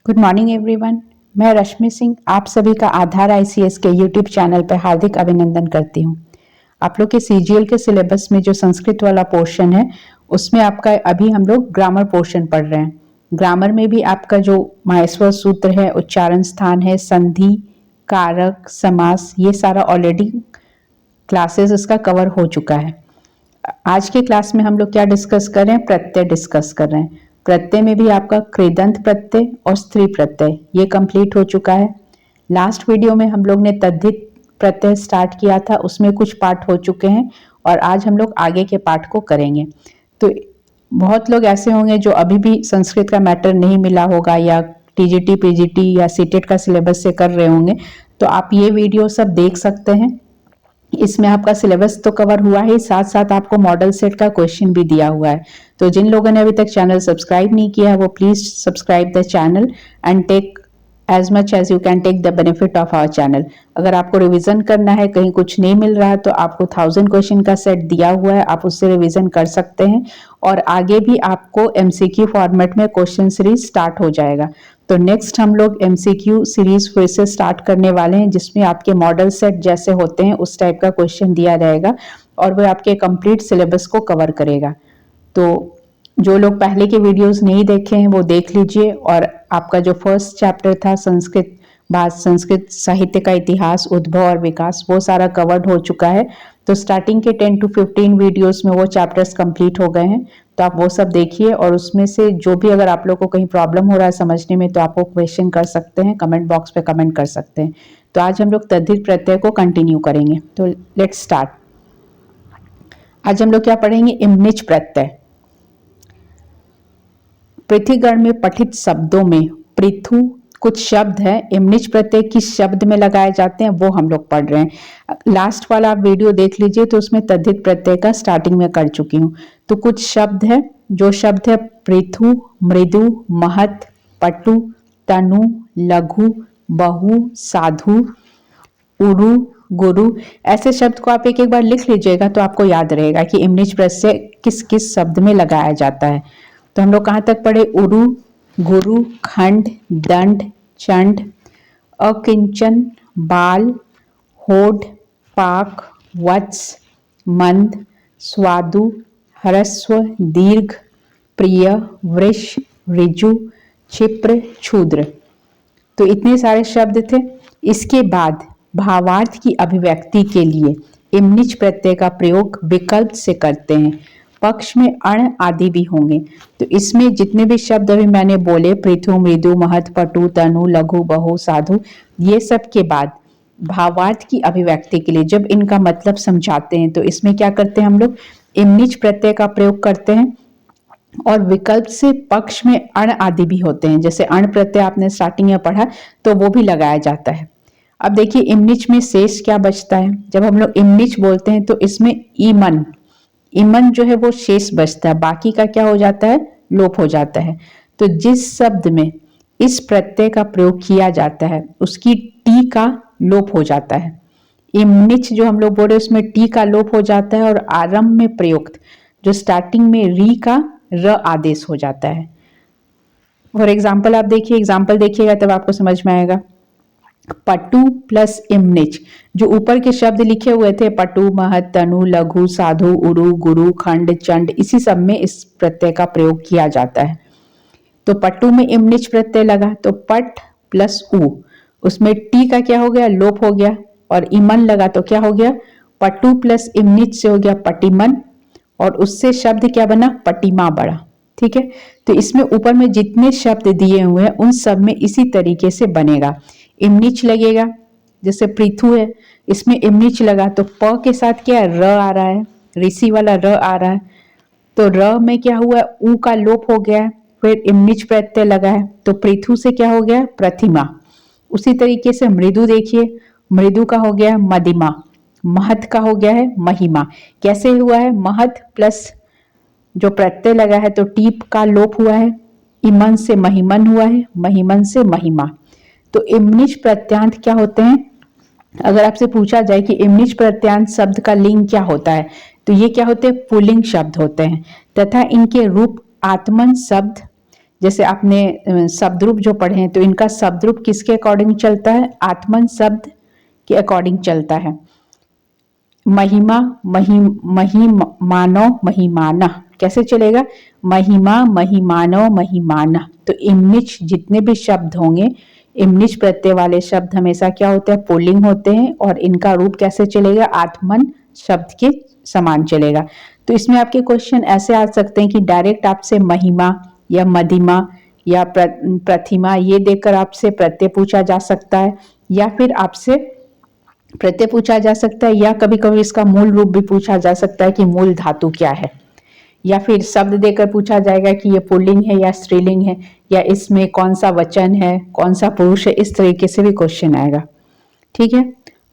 Good morning everyone. मैं रश्मि सिंह आप सभी का आधार आईसीएस के यूट्यूब चैनल पर हार्दिक अभिनंदन करती हूँ। आप लोग के सीजीएल के सिलेबस में जो संस्कृत वाला पोर्शन है उसमें आपका अभी हम लोग ग्रामर पोर्शन पढ़ रहे हैं। ग्रामर में भी आपका जो माहेश्वर सूत्र है, उच्चारण स्थान है, संधि, कारक, समास, ये सारा ऑलरेडी क्लासेस इसका कवर हो चुका है। आज के क्लास में हम लोग क्या डिस्कस कर रहे हैं? प्रत्यय डिस्कस कर रहे हैं। प्रत्यय में भी आपका कृदंत प्रत्यय और स्त्री प्रत्यय ये कंप्लीट हो चुका है। लास्ट वीडियो में हम लोग ने तद्धित प्रत्यय स्टार्ट किया था, उसमें कुछ पार्ट हो चुके हैं और आज हम लोग आगे के पार्ट को करेंगे। तो बहुत लोग ऐसे होंगे जो अभी भी संस्कृत का मैटर नहीं मिला होगा या टीजीटी, पीजीटी या सीटेट का सिलेबस से कर रहे होंगे, तो आप ये वीडियो सब देख सकते हैं। इसमें आपका सिलेबस तो कवर हुआ है, साथ साथ आपको मॉडल सेट का क्वेश्चन भी दिया हुआ है। तो जिन लोगों ने अभी तक चैनल सब्सक्राइब नहीं किया है वो please subscribe the channel and take as much as you can take the benefit of our channel. अगर आपको रिवीजन करना है, कहीं कुछ नहीं मिल रहा है, तो आपको 1000 क्वेश्चन का सेट दिया हुआ है, आप उससे रिवीजन कर सकते हैं। और आगे भी आपको एमसीक्यू फॉर्मेट में क्वेश्चन सीरीज स्टार्ट हो जाएगा। तो नेक्स्ट हम लोग एमसीक्यू सीरीज फिर से स्टार्ट करने वाले हैं, जिसमें आपके मॉडल सेट जैसे होते हैं उस टाइप का क्वेश्चन दिया जाएगा और वह आपके कंप्लीट सिलेबस को कवर करेगा। तो जो लोग पहले के वीडियोस नहीं देखे हैं वो देख लीजिए। और आपका जो फर्स्ट चैप्टर था संस्कृत साहित्य का इतिहास, उद्भव और विकास, वो सारा कवर्ड हो चुका है। तो स्टार्टिंग के 10 to 15 वीडियोस में वो चैप्टर्स कंप्लीट हो गए हैं, तो आप वो सब देखिए। और उसमें से जो भी अगर आप लोग को कहीं प्रॉब्लम हो रहा है समझने में, तो आप वो क्वेश्चन कर सकते हैं, कमेंट बॉक्स पे कमेंट कर सकते हैं। तो आज हम लोग तद्धित प्रत्यय को कंटिन्यू करेंगे। तो लेट्स स्टार्ट। आज हम लोग क्या पढ़ेंगे? इमनिच प्रत्यय। पृथ्वीगण में पठित शब्दों में पृथु कुछ शब्द है, इमनिच प्रत्यय किस शब्द में लगाए जाते हैं वो हम लोग पढ़ रहे हैं। लास्ट वाला आप वीडियो देख लीजिए, तो उसमें तद्धित प्रत्यय का स्टार्टिंग में कर चुकी हूँ। तो कुछ शब्द है, जो शब्द है पृथु, मृदु, महत, पटु, तनु, लघु, बहु, साधु, उरु, गुरु, ऐसे शब्द को आप एक एक बार लिख लीजिएगा तो आपको याद रहेगा कि इमनिच प्रत्यय किस किस शब्द में लगाया जाता है। तो हम लोग कहाँ तक पढ़े? उरु, गुरु, खंड, दंड, चंड, अकिंचन, बाल, होड, पाक, वत्स, मंद, स्वादु, ह्रस्व, दीर्घ, प्रिय, वृष, ऋजु, क्षिप्र, क्षुद्र। तो इतने सारे शब्द थे। इसके बाद भावार्थ की अभिव्यक्ति के लिए इमनिच प्रत्यय का प्रयोग विकल्प से करते हैं। पक्ष में अण आदि भी होंगे। तो इसमें जितने भी शब्द अभी मैंने बोले, पृथु, मृदु, महत, पटु, तनु, लघु, बहु, साधु, ये सब के बाद भावार्थ की अभिव्यक्ति के लिए जब इनका मतलब समझाते हैं, तो इसमें क्या करते हैं हम लोग? इमनिच प्रत्यय का प्रयोग करते हैं। और विकल्प से पक्ष में अण आदि भी होते हैं, जैसे अण प्रत्यय आपने स्टार्टिंग में पढ़ा, तो वो भी लगाया जाता है। अब देखिए इमनिच में शेष क्या बचता है। जब हम लोग इमनिच बोलते हैं तो इसमें ईमन, इमन जो है वो शेष बचता है, बाकी का क्या हो जाता है? लोप हो जाता है। तो जिस शब्द में इस प्रत्यय का प्रयोग किया जाता है उसकी टी का लोप हो जाता है। इमनिच जो हम लोग बोल रहे हैं उसमें टी का लोप हो जाता है और आरंभ में प्रयुक्त जो स्टार्टिंग में री का र आदेश हो जाता है। फॉर एग्जाम्पल आप देखिए, एग्जाम्पल देखिएगा तब आपको समझ में आएगा। पटु प्लस इमनिच, जो ऊपर के शब्द लिखे हुए थे पटु, महत, तनु, लघु, साधु, उरु, गुरु, खंड, चंड, इसी सब में इस प्रत्यय का प्रयोग किया जाता है। तो पटु में इमनिच प्रत्यय लगा तो पट प्लस उ, उसमें टी का क्या हो गया? लोप हो गया। और इमन लगा तो क्या हो गया? पटु प्लस इमनिच से हो गया पटिमन, और उससे शब्द क्या बना? पटिमा बड़ा। ठीक है, तो इसमें ऊपर में जितने शब्द दिए हुए हैं उन सब में इसी तरीके से बनेगा। इमनिच लगेगा, जैसे पृथु है, इसमें इमनिच लगा तो प के साथ क्या है? र आ रहा है, ऋषि वाला र आ रहा है। तो र में क्या हुआ? ऊ का लोप हो गया है, फिर इमनिच प्रत्यय लगा है, तो पृथु से क्या हो गया? प्रतिमा। उसी तरीके से मृदु देखिए, मृदु का हो गया मदिमा, महत का हो गया है महिमा। कैसे हुआ है? महत प्लस जो प्रत्यय लगा है तो टीप का लोप हुआ है, इमन से महिमन हुआ है, महिमन से महिमा। तो इमनिच प्रत्यांत क्या होते हैं? अगर आपसे पूछा जाए कि इमनिच प्रत्यांत शब्द का लिंग क्या होता है, तो ये क्या होते हैं? पुल्लिंग शब्द होते हैं तथा इनके रूप आत्मन शब्द जैसे आपने शब्द रूप जो पढ़े हैं तो इनका शब्द रूप किसके अकॉर्डिंग चलता है? आत्मन शब्द के अकॉर्डिंग चलता है। महिमा, महिमानो, महिमाना कैसे चलेगा? महिमा, महिमानो, महिमाना। तो इमनिच जितने भी शब्द होंगे, इमनिच प्रत्यय वाले शब्द हमेशा क्या होते हैं? पुल्लिंग होते हैं और इनका रूप कैसे चलेगा? आत्मन शब्द के समान चलेगा। तो इसमें आपके क्वेश्चन ऐसे आ सकते हैं कि डायरेक्ट आपसे महिमा या मधिमा या प्रतिमा ये देकर आपसे प्रत्यय पूछा जा सकता है, या फिर आपसे प्रत्यय पूछा जा सकता है, या कभी कभी इसका मूल रूप भी पूछा जा सकता है कि मूल धातु क्या है, या फिर शब्द देकर पूछा जाएगा कि ये पुल्लिंग है या स्त्रीलिंग है, या इसमें कौन सा वचन है, कौन सा पुरुष है, इस तरीके से भी क्वेश्चन आएगा। ठीक है,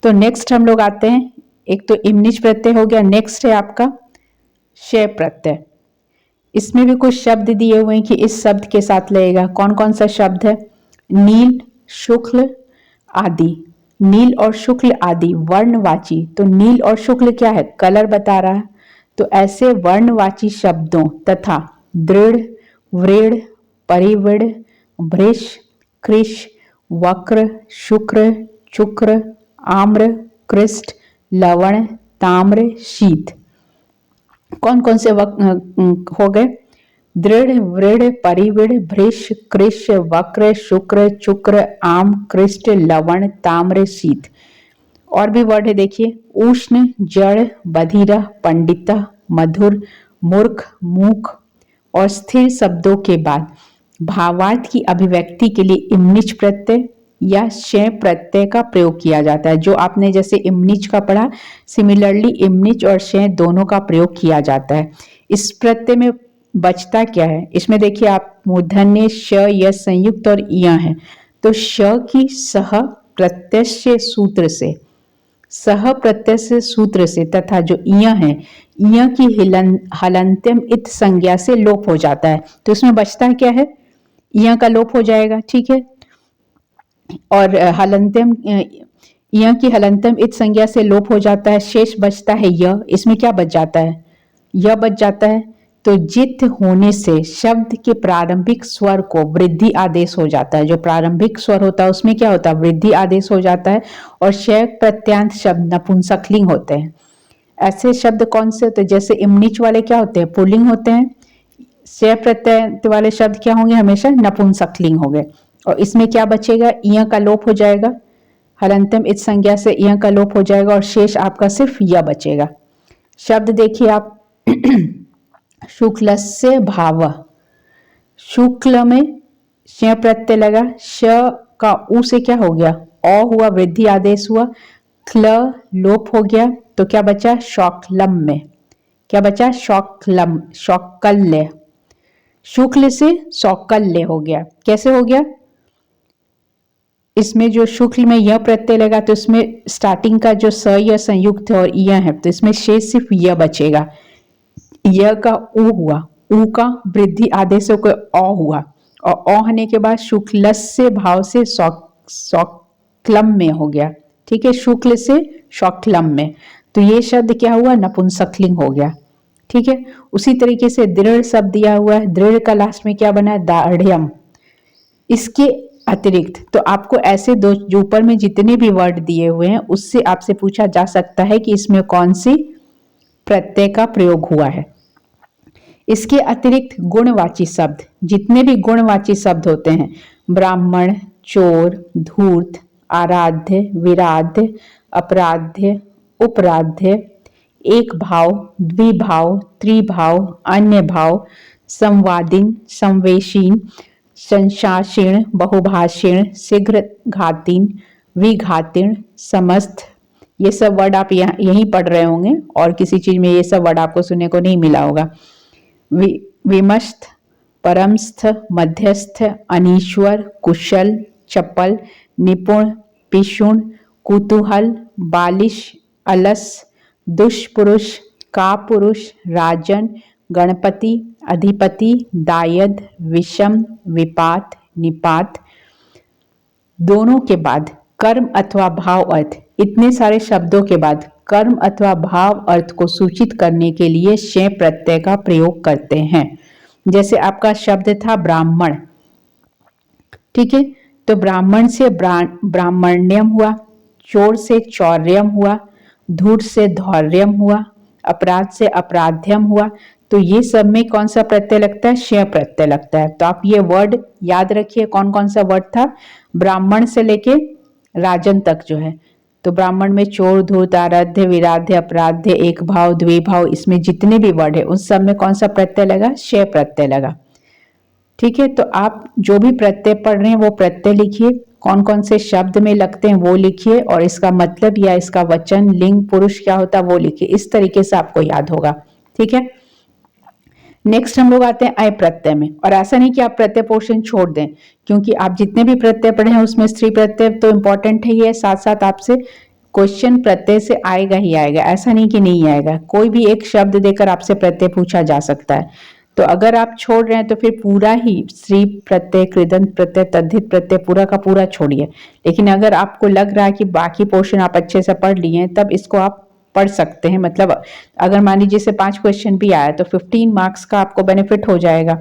तो नेक्स्ट हम लोग आते हैं, एक तो इमनिच प्रत्यय हो गया, नेक्स्ट है आपका शय प्रत्यय। इसमें भी कुछ शब्द दिए हुए हैं कि इस शब्द के साथ लगेगा। कौन कौन सा शब्द है? नील, शुक्ल आदि। नील और शुक्ल आदि वर्णवाची, तो नील और शुक्ल क्या है? कलर बता रहा है। तो ऐसे वर्णवाची शब्दों तथा दृढ़, वृढ़, परिवृढ़, भृश, कृश, वक्र, शुक्र, चुक्र, आम्र, कृष्ट, लवण, ताम्र, शीत। कौन कौन से हो गए? दृढ़, वृढ़, परिवृढ़, भृश, कृश, वक्र, शुक्र, चुक्र, आम, कृष्ट, लवण, ताम्र, शीत। और भी वर्ड है देखिए, उष्ण, जड़, बधिरा, पंडिता, मधुर, मूर्ख, मूक। और स्थिर शब्दों के बाद भावार्थ की अभिव्यक्ति के लिए इमनिच प्रत्यय या शय प्रत्यय का प्रयोग किया जाता है। जो आपने जैसे इमनिच का पढ़ा, सिमिलरली इमनिच और शय दोनों का प्रयोग किया जाता है। इस प्रत्यय में बचता क्या है? इसमें देखिए आप मूर्धन्य श, य संयुक्त और य है। तो श की सह प्रत्यय सूत्र से, सह प्रत्यय से सूत्र से, तथा जो इय है, इय की हलंत्यम इत संज्ञा से लोप हो जाता है। तो इसमें बचता क्या है? इय का लोप हो जाएगा। ठीक है, और हलंत्यम, इय की हलंत्यम इत संज्ञा से लोप हो जाता है। शेष बचता है य। इसमें क्या बच जाता है? य बच जाता है। तो जित होने से शब्द के प्रारंभिक स्वर को वृद्धि आदेश हो जाता है। जो प्रारंभिक स्वर होता है उसमें क्या होता है? वृद्धि आदेश हो जाता है। और शय प्रत्यांत शब्द नपुंसकलिंग होते हैं। ऐसे शब्द कौन से होते हैं? जैसे इमनिच वाले क्या होते हैं? पुल्लिंग होते हैं। शय प्रत्यय वाले शब्द क्या होंगे? हमेशा नपुंसकलिंग हो गए। और इसमें क्या बचेगा? इय का लोप हो जाएगा। हलंत्यम इत संज्ञा से इय का लोप हो जाएगा और शेष आपका सिर्फ य बचेगा। शब्द देखिए आप शुक्लस्य भाव, शुक्ल में श प्रत्यय लगा, श का उ से क्या हो गया? अ हुआ, वृद्धि आदेश हुआ, क्ल लोप हो गया, तो क्या बचा? शौक्लम में क्या बचा? शौक्लम, शौकल्य। शुक्ल से शौकल्य हो गया। कैसे हो गया? इसमें जो शुक्ल में यह प्रत्यय लगा तो इसमें स्टार्टिंग का जो स या संयुक्त है और य है, तो इसमें शेष सिर्फ य बचेगा। य का उ हुआ, उ का वृद्धि आदेश को अ हुआ, और अ होने के बाद शुक्लस्य भाव से शौक्लम में हो गया। ठीक है, शुक्ल से शौक्लम में, तो ये शब्द क्या हुआ? नपुंसकलिंग हो गया। ठीक है, उसी तरीके से दृढ़ शब्द दिया हुआ है, दृढ़ का लास्ट में क्या बना है? दाढ़्यम। इसके अतिरिक्त तो आपको ऐसे दो जो ऊपर में जितने भी वर्ड दिए हुए हैं उससे आपसे पूछा जा सकता है कि इसमें कौन सी प्रत्यय का प्रयोग हुआ है। इसके अतिरिक्त गुणवाची शब्द, जितने भी गुणवाची शब्द होते हैं, ब्राह्मण, चोर, धूर्त, आराध्य, विराध्य, अपराध्य, उपराध्य, एक भाव, द्विभाव, त्रिभाव, अन्य भाव, संवादिन, संवेशीन, संशासीण, बहुभाषीण, शीघ्र घातीन, विघातीन, समस्त। ये सब वर्ड आप यहीं पढ़ रहे होंगे और किसी चीज में ये सब वर्ड आपको सुनने को नहीं मिला होगा। विमस्त, परमस्थ, मध्यस्थ, अनीश्वर, कुशल, चपल, निपुण, पिशुण, कुतूहल, बालिश, अलस, दुष्पुरुष, कापुरुष, राजन, गणपति, अधिपति, दायद, विषम, विपात, निपात। दोनों के बाद कर्म अथवा भाव अर्थ, इतने सारे शब्दों के बाद कर्म अथवा भाव अर्थ को सूचित करने के लिए शय प्रत्यय का प्रयोग करते हैं। जैसे आपका शब्द था ब्राह्मण, ठीक है, तो ब्राह्मण से ब्राह्मण्यम हुआ, चोर से चौर्यम हुआ, धूर्त से धौर्यम हुआ, अपराध से अपराध्यम हुआ। तो ये सब में कौन सा प्रत्यय लगता है? श प्रत्यय लगता है। तो आप ये वर्ड याद रखिए, कौन कौन सा वर्ड था ब्राह्मण से लेके राजन तक जो है। तो ब्राह्मण में चोर, धूर्त, आराध्य, विराध्य, अपराध्य, एक भाव, द्विभाव, इसमें जितने भी वर्ड है उस सब में कौन सा प्रत्यय लगा? श प्रत्यय लगा। ठीक है, तो आप जो भी प्रत्यय पढ़ रहे हैं वो प्रत्यय लिखिए, कौन कौन से शब्द में लगते हैं वो लिखिए, और इसका मतलब या इसका वचन, लिंग, पुरुष क्या होता है वो लिखिए। इस तरीके से आपको याद होगा। ठीक है, नेक्स्ट हम लोग आते हैं अय प्रत्यय में। और ऐसा नहीं कि आप प्रत्यय पोर्शन छोड़ दें, क्योंकि आप जितने भी प्रत्यय पढ़े हैं उसमें स्त्री प्रत्यय तो इंपॉर्टेंट है ही है, साथ साथ आपसे क्वेश्चन प्रत्यय से आएगा ही आएगा, ऐसा नहीं कि नहीं आएगा। कोई भी एक शब्द देकर आपसे प्रत्यय पूछा जा सकता है। तो अगर आप छोड़ रहे हैं तो फिर पूरा ही स्त्री प्रत्यय, कृदंत प्रत्यय, तद्धित प्रत्यय पूरा का पूरा छोड़िए। लेकिन अगर आपको लग रहा है कि बाकी पोर्शन आप अच्छे से पढ़ लिए हैं, तब इसको आप पढ़ सकते हैं। मतलब अगर मान लीजिए से 5 क्वेश्चन भी आया तो 15 मार्क्स का आपको बेनिफिट हो जाएगा।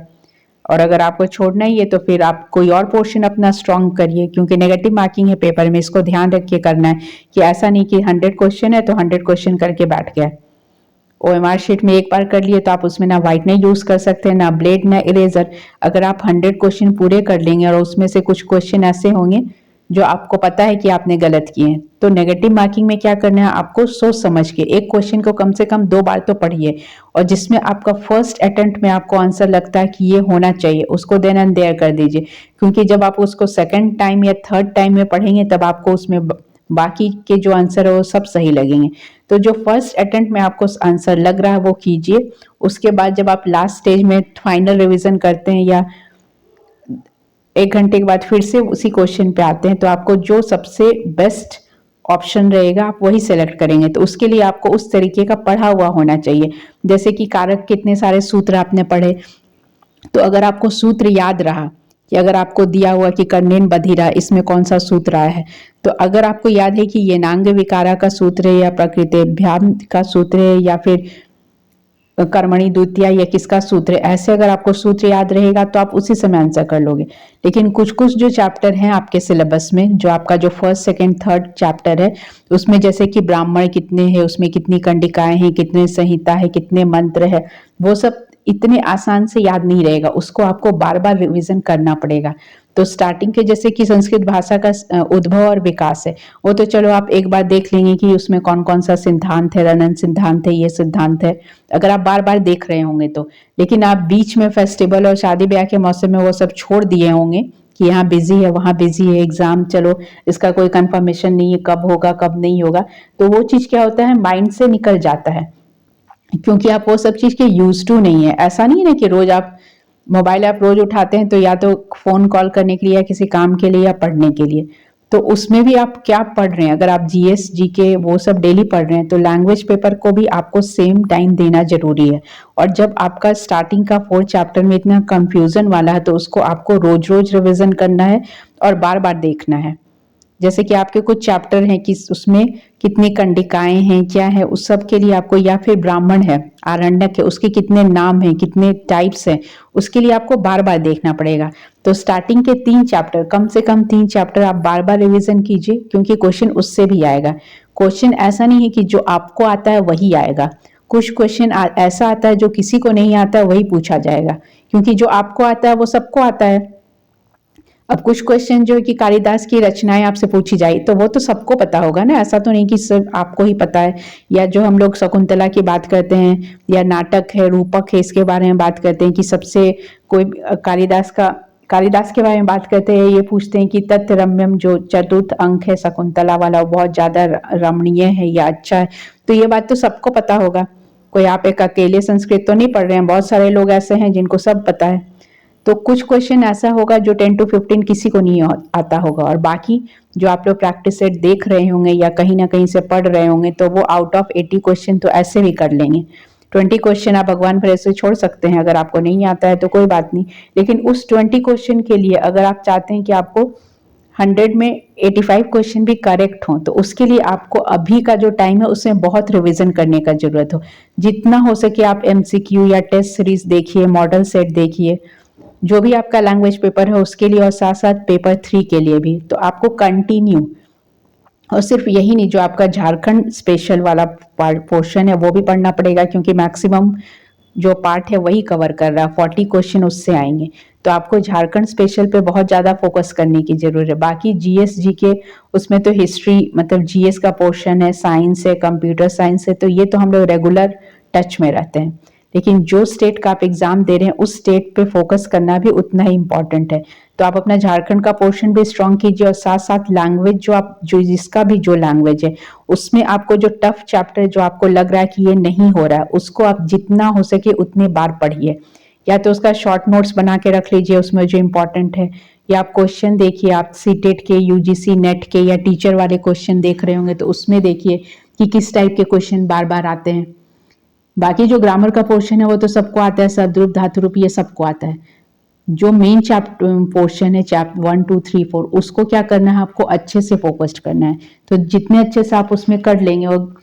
और अगर आपको छोड़ना ही है तो फिर आप कोई और पोर्शन अपना स्ट्रॉन्ग करिए, क्योंकि नेगेटिव मार्किंग है पेपर में, इसको ध्यान रख के करना है कि ऐसा नहीं कि 100 क्वेश्चन है तो 100 क्वेश्चन करके बैठ गया। OMR शीट में एक बार कर लिए तो आप उसमें ना व्हाइटनर यूज कर सकते हैं, ना ब्लेड, ना इरेजर। अगर आप 100 क्वेश्चन पूरे कर लेंगे और उसमें से कुछ क्वेश्चन ऐसे होंगे जो आपको पता है कि आपने गलत किए हैं, तो नेगेटिव मार्किंग में क्या करना है आपको? सोच समझ के एक क्वेश्चन को कम से कम 2 बार तो पढ़िए, और जिसमें आपका फर्स्ट अटेम्प्ट में आपको आंसर लगता है कि ये होना चाहिए, उसको देन एंड देयर कर दीजिए। क्योंकि जब आप उसको सेकंड टाइम या थर्ड टाइम में पढ़ेंगे तब आपको उसमें बाकी के जो आंसर है वो सब सही लगेंगे। तो जो फर्स्ट अटेम्प्ट में आपको आंसर लग रहा है वो कीजिए। उसके बाद जब आप लास्ट स्टेज में फाइनल रिवीजन करते हैं या 1 घंटे के बाद फिर से उसी क्वेश्चन पे आते हैं, तो आपको जो सबसे बेस्ट ऑप्शन रहेगा आप वही सेलेक्ट करेंगे। तो उसके लिए आपको उस तरीके का पढ़ा हुआ होना चाहिए। जैसे कि कारक कितने सारे सूत्र आपने पढ़े, तो अगर आपको सूत्र याद रहा कि अगर आपको दिया हुआ कि कर्णेन बधिरा, इसमें कौन सा सूत्र आया है, तो अगर आपको याद है कि ये नांग विकारा का सूत्र है या प्रकृतिभ्याम का सूत्र है या फिर कर्मणि द्वितीया या किसका सूत्र है, ऐसे अगर आपको सूत्र याद रहेगा तो आप उसी समय आंसर कर लोगे। लेकिन कुछ कुछ जो चैप्टर हैं आपके सिलेबस में, जो आपका जो फर्स्ट सेकंड थर्ड चैप्टर है, उसमें जैसे कि ब्राह्मण कितने हैं, उसमें कितनी कंडिकाएं हैं, कितने संहिता है, कितने मंत्र है, वो सब इतने आसान से याद नहीं रहेगा, उसको आपको बार बार रिविजन करना पड़ेगा। तो स्टार्टिंग के जैसे कि संस्कृत भाषा का उद्भव और विकास है, वो तो चलो आप एक बार देख लेंगे कि उसमें कौन कौन सा सिद्धांत है, रनन सिद्धांत है, ये सिद्धांत है, अगर आप बार बार देख रहे होंगे तो। लेकिन आप बीच में फेस्टिवल और शादी ब्याह के मौसम में वो सब छोड़ दिए होंगे कि यहाँ बिजी है, वहाँ बिजी है, एग्जाम, चलो इसका कोई कंफर्मेशन नहीं है कब होगा कब नहीं होगा, तो वो चीज क्या होता है माइंड से निकल जाता है, क्योंकि आप वो सब चीज के यूज टू नहीं है। ऐसा नहीं है ना कि रोज आप मोबाइल आप रोज उठाते हैं तो या तो फोन कॉल करने के लिए या किसी काम के लिए या पढ़ने के लिए, तो उसमें भी आप क्या पढ़ रहे हैं? अगर आप जीएस जीके वो सब डेली पढ़ रहे हैं तो लैंग्वेज पेपर को भी आपको सेम टाइम देना जरूरी है। और जब आपका स्टार्टिंग का 4 चैप्टर में इतना कंफ्यूजन वाला है तो उसको आपको रोज रोज रिविजन करना है और बार बार देखना है। जैसे कि आपके कुछ चैप्टर हैं कि उसमें कितनी कंडिकाएं हैं, क्या है, उस सब के लिए आपको, या फिर ब्राह्मण है, आरण्यक है, उसके कितने नाम हैं, कितने टाइप्स हैं, उसके लिए आपको बार बार देखना पड़ेगा। तो स्टार्टिंग के 3 चैप्टर, कम से कम 3 चैप्टर आप बार बार रिविजन कीजिए, क्योंकि क्वेश्चन उससे भी आएगा। क्वेश्चन ऐसा नहीं है कि जो आपको आता है वही आएगा, कुछ क्वेश्चन ऐसा आता है जो किसी को नहीं आता है वही पूछा जाएगा, क्योंकि जो आपको आता है वो सबको आता है। अब कुछ क्वेश्चन जो है कि कालिदास की रचनाएं आपसे पूछी जाए तो वो तो सबको पता होगा ना, ऐसा तो नहीं कि सिर्फ आपको ही पता है। या जो हम लोग शकुंतला की बात करते हैं या नाटक है, रूपक है, इसके बारे में बात करते हैं कि सबसे कोई कालिदास के बारे में बात करते हैं, ये पूछते हैं कि तथ्य रम्यम जो चतुर्थ अंक है शकुंतला वाला वो बहुत ज्यादा रमणीय है या अच्छा है, तो ये बात तो सबको पता होगा। कोई आप एक अकेले संस्कृत तो नहीं पढ़ रहे हैं, बहुत सारे लोग ऐसे हैं जिनको सब पता है। तो कुछ क्वेश्चन ऐसा होगा जो 10 to 15 किसी को नहीं आता होगा, और बाकी जो आप लोग प्रैक्टिस सेट देख रहे होंगे या कहीं ना कहीं से पढ़ रहे होंगे तो वो आउट ऑफ 80 क्वेश्चन तो ऐसे भी कर लेंगे। 20 क्वेश्चन आप भगवान भरोसे छोड़ सकते हैं, अगर आपको नहीं आता है तो कोई बात नहीं। लेकिन उस 20 क्वेश्चन के लिए अगर आप चाहते हैं कि आपको 100 में 85 क्वेश्चन भी करेक्ट हो, तो उसके लिए आपको अभी का जो टाइम है उसमें बहुत रिवीजन करने का जरूरत हो। जितना हो सके आप एमसीक्यू या टेस्ट सीरीज देखिए, मॉडल सेट देखिए, जो भी आपका लैंग्वेज पेपर है उसके लिए, और साथ साथ पेपर 3 के लिए भी। तो आपको कंटिन्यू, और सिर्फ यही नहीं, जो आपका झारखंड स्पेशल वाला पोर्शन है वो भी पढ़ना पड़ेगा, क्योंकि मैक्सिमम जो पार्ट है वही कवर कर रहा है, 40 क्वेश्चन उससे आएंगे। तो आपको झारखंड स्पेशल पे बहुत ज़्यादा फोकस करने की जरूरत है। बाकी जीएस जीके उसमें तो हिस्ट्री, मतलब जीएस का पोर्शन है, साइंस है, कंप्यूटर साइंस है, तो ये तो हम लोग रेगुलर टच में रहते हैं। लेकिन जो स्टेट का आप एग्जाम दे रहे हैं उस स्टेट पे फोकस करना भी उतना ही इम्पोर्टेंट है। तो आप अपना झारखंड का पोर्शन भी स्ट्रॉन्ग कीजिए, और साथ साथ लैंग्वेज जो जिसका भी जो लैंग्वेज है उसमें आपको जो टफ चैप्टर जो आपको लग रहा है कि ये नहीं हो रहा है, उसको आप जितना हो सके उतनी बार पढ़िए। या तो उसका शॉर्ट नोट्स बना के रख लीजिए उसमें जो इम्पोर्टेंट है, या आप क्वेश्चन देखिए, आप सीटेट के, यूजीसी नेट के या टीचर वाले क्वेश्चन देख रहे होंगे तो उसमें देखिए कि किस टाइप के क्वेश्चन बार बार आते हैं। बाकी जो ग्रामर का पोर्शन है वो तो सबको आता है, शब्द धातु रूप ये सबको आता है। जो मेन चैप्टर पोर्शन है, चैप्टर 1 2 3 4, उसको क्या करना है, आपको अच्छे से फोकस्ड करना है। तो जितने अच्छे से आप उसमें कर लेंगे, और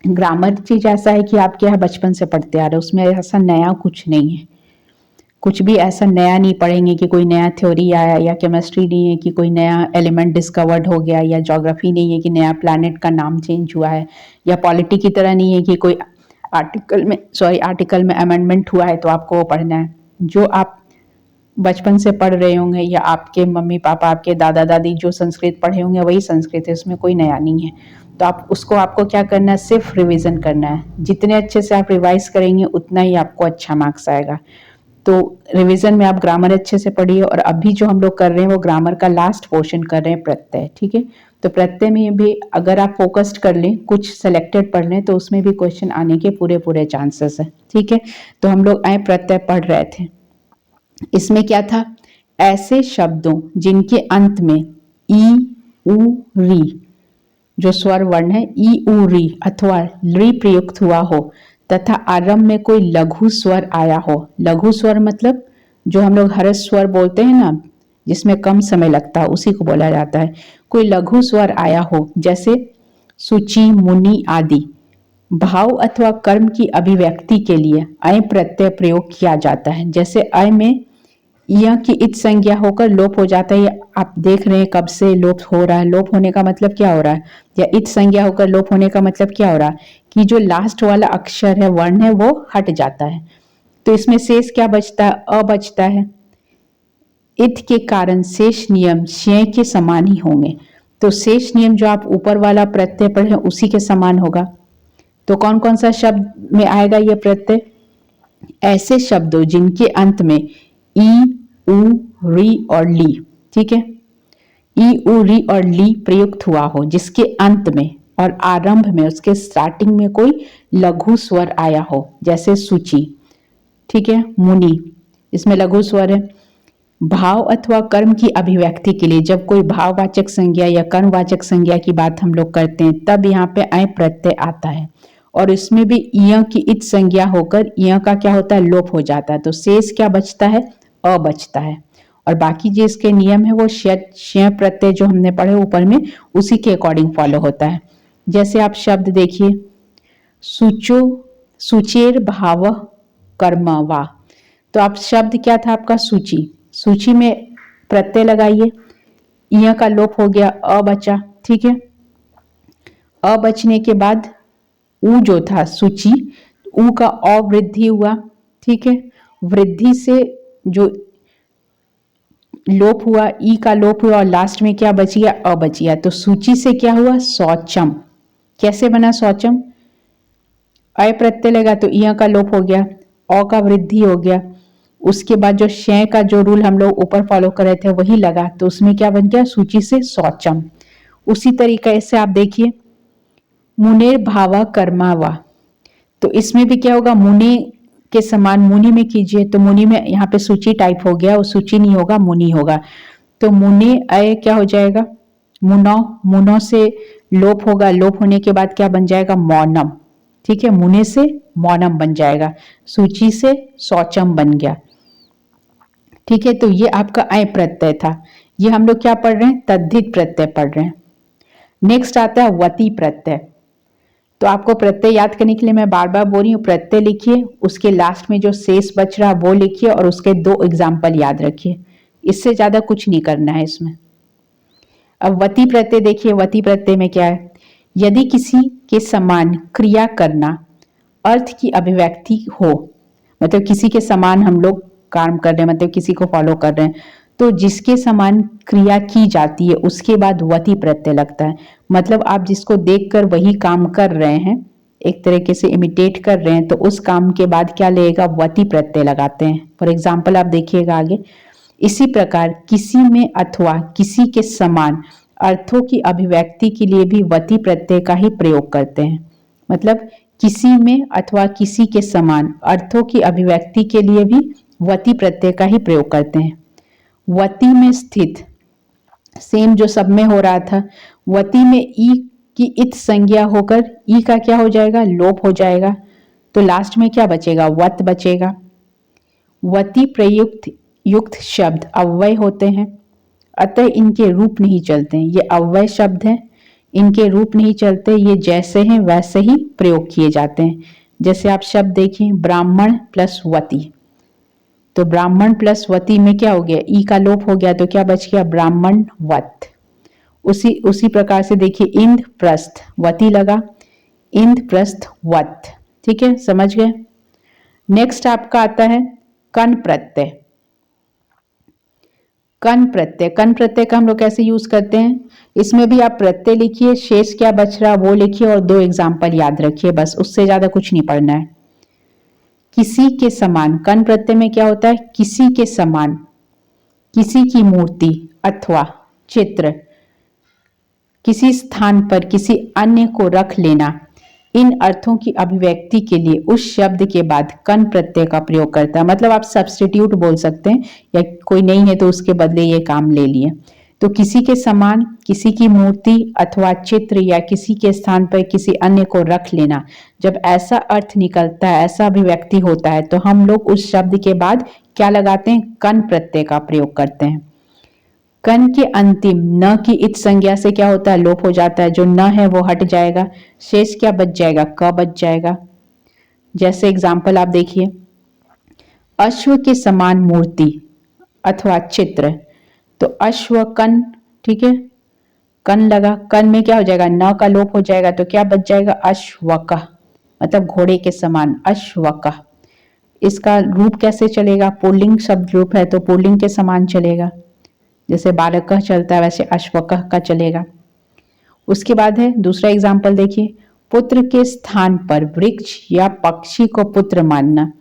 ग्रामर चीज ऐसा है कि आप क्या है बचपन से पढ़ते आ रहे हैं, उसमें ऐसा नया कुछ नहीं है। कुछ भी ऐसा नया नहीं पढ़ेंगे कि कोई नया थ्योरी आया, या केमिस्ट्री नहीं है कि कोई नया एलिमेंट डिस्कवर्ड हो गया, या ज्योग्राफी नहीं है कि नया प्लैनेट का नाम चेंज हुआ है, या पॉलिटी की तरह नहीं है कि कोई आर्टिकल में अमेंडमेंट हुआ है तो आपको वो पढ़ना है। जो आप बचपन से पढ़ रहे होंगे, या आपके मम्मी पापा, आपके दादा दादी जो संस्कृत पढ़े होंगे वही संस्कृत है, उसमें कोई नया नहीं है। तो आप उसको, आपको क्या करना है, सिर्फ रिवीजन करना है। जितने अच्छे से आप रिवाइज करेंगे उतना ही आपको अच्छा मार्क्स आएगा। तो रिवीजन में आप ग्रामर अच्छे से पढ़िए, और अभी जो हम लोग कर रहे हैं वो ग्रामर का लास्ट पोर्शन कर रहे हैं, प्रत्यय। ठीक है, तो प्रत्यय में भी अगर आप फोकस्ड कर लें, कुछ सेलेक्टेड पढ़ लें, तो उसमें भी क्वेश्चन आने के पूरे पूरे चांसेस है। ठीक है, तो हम लोग आए प्रत्यय पढ़ रहे थे। इसमें क्या था, ऐसे शब्दों जिनके अंत में ई उ री जो स्वर वर्ण है, ई उ री अथवा री प्रयुक्त हुआ हो, तथा आरंभ में कोई लघु स्वर आया हो। लघु स्वर मतलब जो हम लोग हर्ष स्वर बोलते हैं ना, जिसमें कम समय लगता है, उसी को बोला जाता है। कोई लघु स्वर आया हो, जैसे सूची, मुनि आदि। भाव अथवा कर्म की अभिव्यक्ति के लिए अय प्रत्यय प्रयोग किया जाता है। जैसे अय में यह की इत संज्ञा होकर लोप हो जाता है, आप देख रहे हैं कब से लोप हो रहा है। लोप होने का मतलब क्या हो रहा है, या इत संज्ञा होकर लोप होने का मतलब क्या हो रहा है, कि जो लास्ट वाला अक्षर है, वर्ण है, वो हट जाता है। तो इसमें शेष क्या बचता है, अ बचता है। इत के कारण शेष नियम श्य के समान ही होंगे। तो शेष नियम जो आप ऊपर वाला प्रत्यय पढ़े उसी के समान होगा। तो कौन कौन सा शब्द में आएगा ये प्रत्यय, ऐसे शब्दों जिनके अंत में ई उ री और ली, ठीक है, ई उ री और ली प्रयुक्त हुआ हो, जिसके अंत में और आरंभ में, उसके स्टार्टिंग में कोई लघु स्वर आया हो, जैसे सूची, ठीक है, मुनि, इसमें लघु स्वर है। भाव अथवा कर्म की अभिव्यक्ति के लिए जब कोई भाववाचक संज्ञा या कर्मवाचक संज्ञा की बात हम लोग करते हैं, तब यहाँ पे अय प्रत्यय आता है, और इसमें भी इय की इत संज्ञा होकर इय का क्या होता है, लोप हो जाता है। तो शेष क्या बचता है, अ बचता है। और बाकी जो इसके नियम है वो श्य प्रत्यय जो हमने पढ़े ऊपर में, उसी के अकॉर्डिंग फॉलो होता है। जैसे आप शब्द देखिए, सुचो, सुचेर भाव कर्म वा। तो आप शब्द क्या था आपका, सूची, सूची में प्रत्यय लगाइए, इय का लोप हो गया, अ बचा, ठीक है। अ बचने के बाद उ जो था सूची, उ का अवृद्धि हुआ, ठीक है। वृद्धि से जो लोप हुआ, ई का लोप हुआ, और लास्ट में क्या बच गया, अ बच गया। तो सूची से क्या हुआ, शौचम। कैसे बना शौचम, अय प्रत्यय लगा तो इय का लोप हो गया, अ का वृद्धि हो गया, उसके बाद जो शय का जो रूल हम लोग ऊपर फॉलो कर रहे थे वही लगा, तो उसमें क्या बन गया, सूची से शौचम। उसी तरीके से आप देखिए, मुनेर भावा कर्मावा, तो इसमें भी क्या होगा, मुनि के समान मुनि में कीजिए, तो मुनि में यहाँ पे सूची टाइप हो गया, वो सूची नहीं होगा, मुनि होगा। तो मुनि अय क्या हो जाएगा, मुनौ, मुनौ से लोप होगा, लोप होने के बाद क्या बन जाएगा, मौनम, ठीक है, मुने से मौनम बन जाएगा, सूची से शौचम बन गया, ठीक है। तो ये आपका अय प्रत्यय था। ये हम लोग क्या पढ़ रहे हैं, तद्धित प्रत्यय पढ़ रहे हैं। नेक्स्ट आता है वती प्रत्यय। तो आपको प्रत्यय याद करने के लिए मैं बार बार बोल रही हूँ, प्रत्यय लिखिए, उसके लास्ट में जो शेष बच रहा वो लिखिए और उसके 2 एग्जाम्पल याद रखिए। इससे ज्यादा कुछ नहीं करना है इसमें। अब वती प्रत्यय देखिए, वती प्रत्यय में क्या है, यदि किसी के समान क्रिया करना अर्थ की अभिव्यक्ति हो, मतलब किसी के समान हम लोग काम कर रहे हैं, मतलब किसी को फॉलो कर रहे हैं, तो जिसके समान क्रिया की जाती है उसके बाद वती प्रत्यय लगता है। मतलब आप जिसको देखकर वही काम कर रहे हैं, एक तरीके से इमिटेट कर रहे हैं, तो उस काम के बाद क्या लगेगा, वती प्रत्यय लगाते हैं। फॉर एग्जाम्पल आप देखिएगा आगे, इसी प्रकार किसी में अथवा किसी के समान अर्थों की अभिव्यक्ति के लिए भी वती प्रत्यय का ही प्रयोग करते हैं। मतलब किसी में अथवा किसी के समान अर्थों की अभिव्यक्ति के लिए भी वती प्रत्यय का ही प्रयोग करते हैं। वती में स्थित, सेम जो सब में हो रहा था, वती में ई की इत संज्ञा होकर ई का क्या हो जाएगा, लोप हो जाएगा। तो लास्ट में क्या बचेगा, वत बचेगा। वती प्रयुक्त युक्त शब्द अव्यय होते हैं, अतः इनके रूप नहीं चलते हैं। ये अव्यय शब्द हैं, इनके रूप नहीं चलते, ये जैसे हैं वैसे ही प्रयोग किए जाते हैं। जैसे आप शब्द देखिए, ब्राह्मण प्लस वती, तो ब्राह्मण प्लस वती में क्या हो गया, ई का लोप हो गया, तो क्या बच गया, ब्राह्मण वत। उसी प्रकार से देखिए, इंद्र प्रस्थ, वती लगा, इंद्र प्रस्थ वत। ठीक है, समझ गए। नेक्स्ट आपका आता है कन प्रत्यय। कन प्रत्यय, कन प्रत्यय का हम लोग कैसे यूज करते हैं, इसमें भी आप प्रत्यय लिखिए, शेष क्या बच रहा वो लिखिए और 2 एग्जाम्पल याद रखिए, बस उससे ज्यादा कुछ नहीं पढ़ना है। किसी के समान, कन प्रत्यय में क्या होता है, किसी के समान, किसी की मूर्ति अथवा चित्र, किसी स्थान पर किसी अन्य को रख लेना, इन अर्थों की अभिव्यक्ति के लिए उस शब्द के बाद कन प्रत्यय का प्रयोग करता है। मतलब आप सब्स्टिट्यूट बोल सकते हैं, या कोई नहीं है तो उसके बदले ये काम ले लिए। तो किसी के समान, किसी की मूर्ति अथवा चित्र या किसी के स्थान पर किसी अन्य को रख लेना, जब ऐसा अर्थ निकलता है, ऐसा अभिव्यक्ति होता है, तो हम लोग उस शब्द के बाद क्या लगाते हैं, कन प्रत्यय का प्रयोग करते हैं। कन के अंतिम न की इत संज्ञा से क्या होता है, लोप हो जाता है, जो न है वो हट जाएगा, शेष क्या बच जाएगा, क बच जाएगा। जैसे एग्जाम्पल आप देखिए, अश्व के समान मूर्ति अथवा चित्र, तो अश्व कन, ठीक है, कन लगा, कन में क्या हो जाएगा, न का लोप हो जाएगा, तो क्या बच जाएगा, अश्वक, मतलब घोड़े के समान, अश्वक। इसका रूप कैसे चलेगा, पुल्लिंग शब्द रूप है तो पुल्लिंग के समान चलेगा, जैसे बालक चलता है वैसे अश्वक का चलेगा। उसके बाद है दूसरा एग्जाम्पल देखिए, पुत्र के स्थान पर वृक्ष या पक्षी को पुत्र मानना।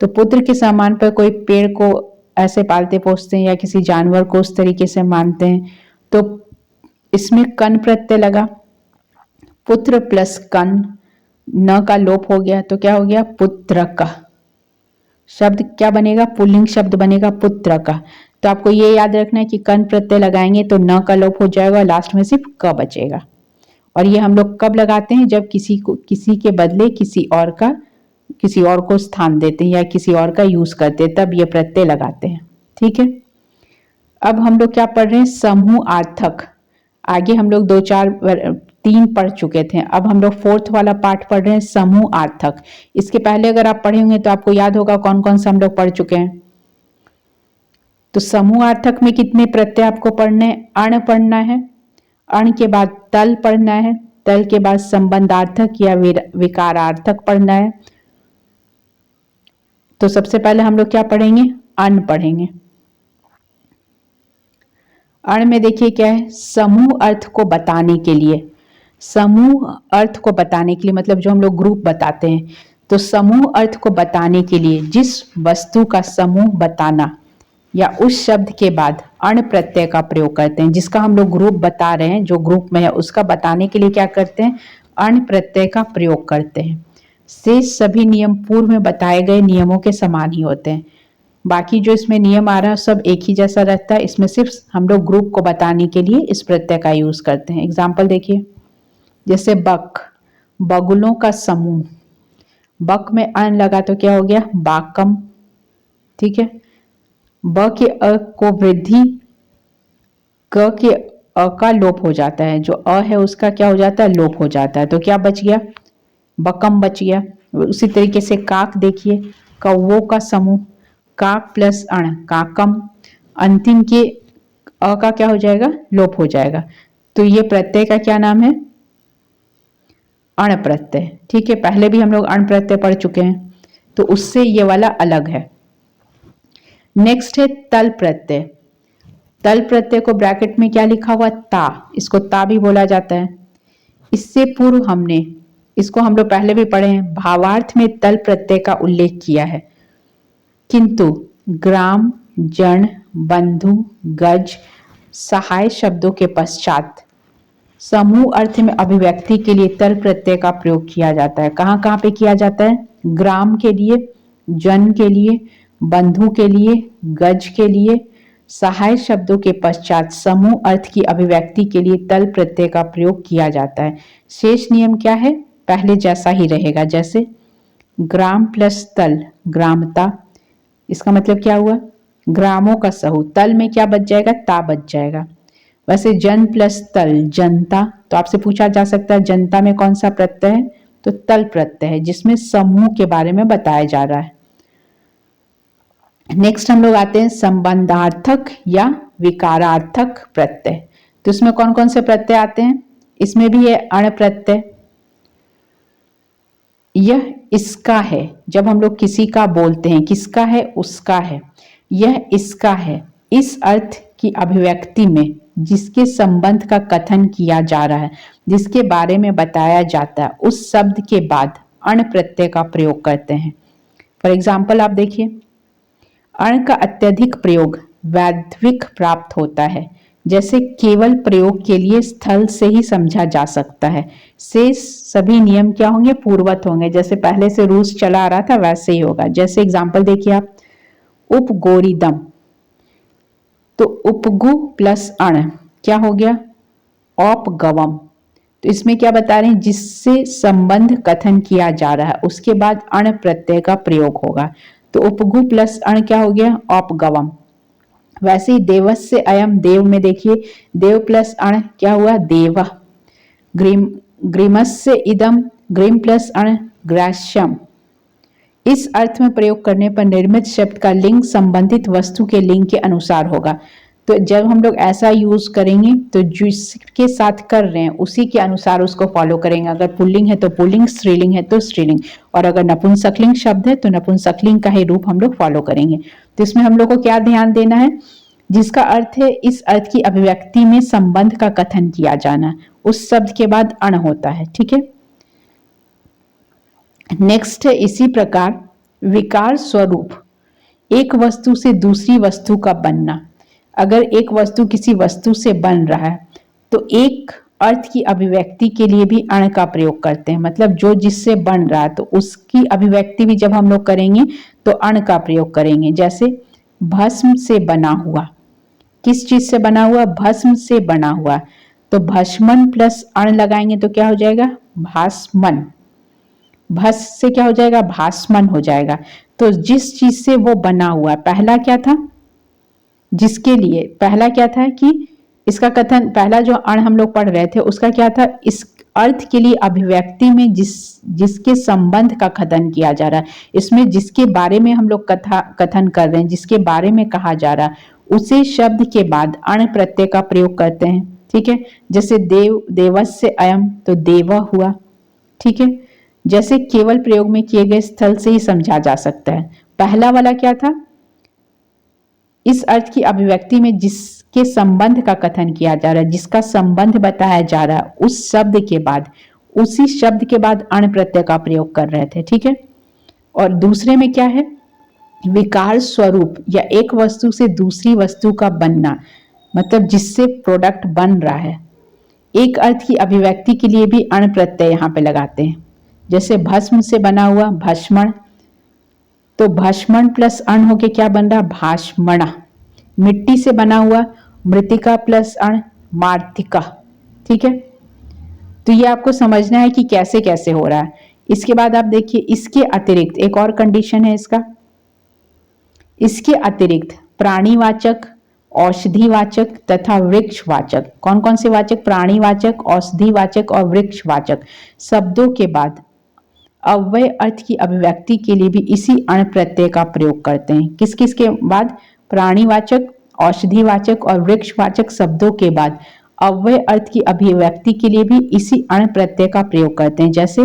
तो पुत्र के समान पर कोई पेड़ को ऐसे पालते पोसते हैं या किसी जानवर को उस तरीके से मानते हैं, तो इसमें कन प्रत्यय लगा, पुत्र प्लस कन, न का लोप हो गया, तो क्या हो गया, पुत्र का। शब्द क्या बनेगा, पुल्लिंग शब्द बनेगा, पुत्र का। तो आपको ये याद रखना है कि कन प्रत्यय लगाएंगे तो न का लोप हो जाएगा, लास्ट में सिर्फ क बचेगा। और ये हम लोग कब लगाते हैं, जब किसी के बदले किसी और को स्थान देते हैं या किसी और का यूज करते हैं, तब ये प्रत्यय लगाते हैं। ठीक है, अब हम लोग क्या पढ़ रहे हैं, समूहार्थक। आगे हम लोग 3 पढ़ चुके थे, अब हम लोग 4th वाला पार्ट पढ़ रहे हैं, समूहार्थक। इसके पहले अगर आप पढ़े होंगे तो आपको याद होगा कौन कौन सा हम लोग पढ़ चुके हैं। तो समूहार्थक में कितने प्रत्यय आपको पढ़ने हैं, अण पढ़ना है, अण के बाद तल पढ़ना है, तल के बाद संबंधार्थक या विकारार्थक पढ़ना है। तो सबसे पहले हम लोग क्या पढ़ेंगे, अण पढ़ेंगे। अण में देखिए क्या है, समूह अर्थ को बताने के लिए, समूह अर्थ को बताने के लिए मतलब जो हम लोग ग्रुप बताते हैं, तो समूह अर्थ को बताने के लिए जिस वस्तु का समूह बताना या उस शब्द के बाद अण प्रत्यय का प्रयोग करते हैं, जिसका हम लोग ग्रुप बता रहे हैं, जो ग्रुप में है उसका बताने के लिए क्या करते हैं, अण प्रत्यय का प्रयोग करते हैं। शेष सभी नियम पूर्व में बताए गए नियमों के समान ही होते हैं। बाकी जो इसमें नियम आ रहा है सब एक ही जैसा रहता है, इसमें सिर्फ हम लोग ग्रुप को बताने के लिए इस प्रत्यय का यूज करते हैं। एग्जाम्पल देखिए, जैसे बक, बगुलों का समूह, बक में अन लगा तो क्या हो गया, बाकम। ठीक है, ब के अ को वृद्धि क के अ का लोप हो जाता है, जो अ है उसका क्या हो जाता है, लोप हो जाता है। तो क्या बच गया, बकम बच गया। उसी तरीके से काक देखिए, कौवों का समूह, काक प्लस अण काकम, अंतिम के अ का क्या हो जाएगा, लोप हो जाएगा। तो ये प्रत्यय का क्या नाम है, अण प्रत्यय। ठीक है, पहले भी हम लोग अण प्रत्यय पढ़ चुके हैं, तो उससे ये वाला अलग है। नेक्स्ट है तल प्रत्यय। तल प्रत्यय को ब्रैकेट में क्या लिखा हुआ, ता, इसको ता भी बोला जाता है। इससे पूर्व हमने इसको हम लोग पहले भी पढ़े हैं, भावार्थ में तल प्रत्यय का उल्लेख किया है, किंतु ग्राम, जन, बंधु, गज, सहाय शब्दों के पश्चात समूह अर्थ में अभिव्यक्ति के लिए तल प्रत्यय का प्रयोग किया जाता है। कहाँ कहाँ पे किया जाता है, ग्राम के लिए, जन के लिए, बंधु के लिए, गज के लिए, सहाय शब्दों के पश्चात समूह अर्थ की अभिव्यक्ति के लिए तल प्रत्यय का प्रयोग किया जाता है। शेष नियम क्या है, पहले जैसा ही रहेगा। जैसे ग्राम प्लस तल, ग्रामता, इसका मतलब क्या हुआ, ग्रामों का समूह। तल में क्या बच जाएगा, ता बच जाएगा। वैसे जन प्लस तल, जनता, तो आपसे पूछा जा सकता है जनता में कौन सा प्रत्यय है, तो तल प्रत्यय है, जिसमें समूह के बारे में बताया जा रहा है। नेक्स्ट हम लोग आते हैं संबंधार्थक या विकारार्थक प्रत्यय। तो इसमें कौन कौन से प्रत्यय आते हैं, इसमें भी है अण प्रत्यय। यह इसका है, जब हम लोग किसी का बोलते हैं, किसका है, उसका है, यह इसका है, इस अर्थ की अभिव्यक्ति में जिसके संबंध का कथन किया जा रहा है, जिसके बारे में बताया जाता है, उस शब्द के बाद अण प्रत्यय का प्रयोग करते हैं। फॉर एग्जाम्पल आप देखिए, अण का अत्यधिक प्रयोग वैधविक प्राप्त होता है, जैसे केवल प्रयोग के लिए स्थल से ही समझा जा सकता है। शेष सभी नियम क्या होंगे, पूर्वत होंगे, जैसे पहले से रूल्स चला आ रहा था वैसे ही होगा। जैसे एग्जाम्पल देखिए आप, उपगोरीदम, तो उपगु प्लस अण क्या हो गया, औपगवम। तो इसमें क्या बता रहे हैं, जिससे संबंध कथन किया जा रहा है उसके बाद अण प्रत्यय का प्रयोग होगा। तो उपगु प्लस अण क्या हो गया, औपगवम। वैसे ही देवस्य अयम, देव में देखिए, देव प्लस अण क्या हुआ, देव। ग्रीम, ग्रीमस्य इदम, ग्रीम प्लस अण ग्रास्यम। इस अर्थ में प्रयोग करने पर निर्मित शब्द का लिंग संबंधित वस्तु के लिंग के अनुसार होगा। तो जब हम लोग ऐसा यूज करेंगे तो जिसके साथ कर रहे हैं उसी के अनुसार उसको फॉलो करेंगे। अगर पुल्लिंग है तो पुल्लिंग, स्त्रीलिंग है तो स्त्रीलिंग, और अगर नपुंसकलिंग शब्द है तो नपुंसकलिंग का ही रूप हम लोग फॉलो करेंगे। तो इसमें हम लोग को क्या ध्यान देना है, जिसका अर्थ है इस अर्थ की अभिव्यक्ति में संबंध का कथन किया जाना, उस शब्द के बाद अण होता है। ठीक है, नेक्स्ट है इसी प्रकार विकार स्वरूप एक वस्तु से दूसरी वस्तु का बनना। अगर एक वस्तु किसी वस्तु से बन रहा है तो एक अर्थ की अभिव्यक्ति के लिए भी अण का प्रयोग करते हैं, मतलब जो जिससे बन रहा है तो उसकी अभिव्यक्ति भी जब हम लोग करेंगे तो अण का प्रयोग करेंगे। जैसे भस्म से बना हुआ, किस चीज से बना हुआ, भस्म से बना हुआ, तो भस्मन प्लस अण लगाएंगे तो क्या हो जाएगा, भास्मन। भस से क्या हो जाएगा, भास्मन हो जाएगा। तो जिस चीज से वो बना हुआ, पहला क्या था, जिसके लिए, पहला क्या था कि इसका कथन, पहला जो अण हम लोग पढ़ रहे थे उसका क्या था, इस अर्थ के लिए अभिव्यक्ति में जिसके संबंध का कथन किया जा रहा है, इसमें जिसके बारे में हम लोग कथन कर रहे हैं, जिसके बारे में कहा जा रहा है, उसे शब्द के बाद अण प्रत्यय का प्रयोग करते हैं। ठीक है, जैसे देव, देवस्य अयम, तो देव हुआ। ठीक है, जैसे केवल प्रयोग में किए गए स्थल से ही समझा जा सकता है। पहला वाला क्या था, इस अर्थ की अभिव्यक्ति में जिसके संबंध का कथन किया जा रहा है, जिसका संबंध बताया जा रहा है, उस शब्द के बाद, उसी शब्द के बाद अण प्रत्यय का प्रयोग कर रहे थे। ठीक है, और दूसरे में क्या है, विकार स्वरूप या एक वस्तु से दूसरी वस्तु का बनना, मतलब जिससे प्रोडक्ट बन रहा है, एक अर्थ की अभिव्यक्ति के लिए भी अण प्रत्यय यहां पे लगाते हैं। जैसे भस्म से बना हुआ भस्मण, तो भस्मण प्लस अण होके क्या बन रहा, भास्मणा। मिट्टी से बना हुआ मृतिका प्लस अण मार्तिका। ठीक है, तो ये आपको समझना है कि कैसे कैसे हो रहा है। इसके बाद आप देखिए, इसके अतिरिक्त एक और कंडीशन है इसका, इसके अतिरिक्त प्राणीवाचक औषधिवाचक तथा वृक्षवाचक। कौन कौन से वाचक? प्राणीवाचक, औषधिवाचक और वृक्षवाचक शब्दों के बाद अव्यय अर्थ की अभिव्यक्ति के लिए भी इसी अण प्रत्यय का प्रयोग करते हैं। किस किस के बाद? प्राणीवाचक, औषधिवाचक और वृक्षवाचक शब्दों के बाद अव्यय अर्थ की अभिव्यक्ति के लिए भी इसी अण प्रत्यय का प्रयोग करते हैं। जैसे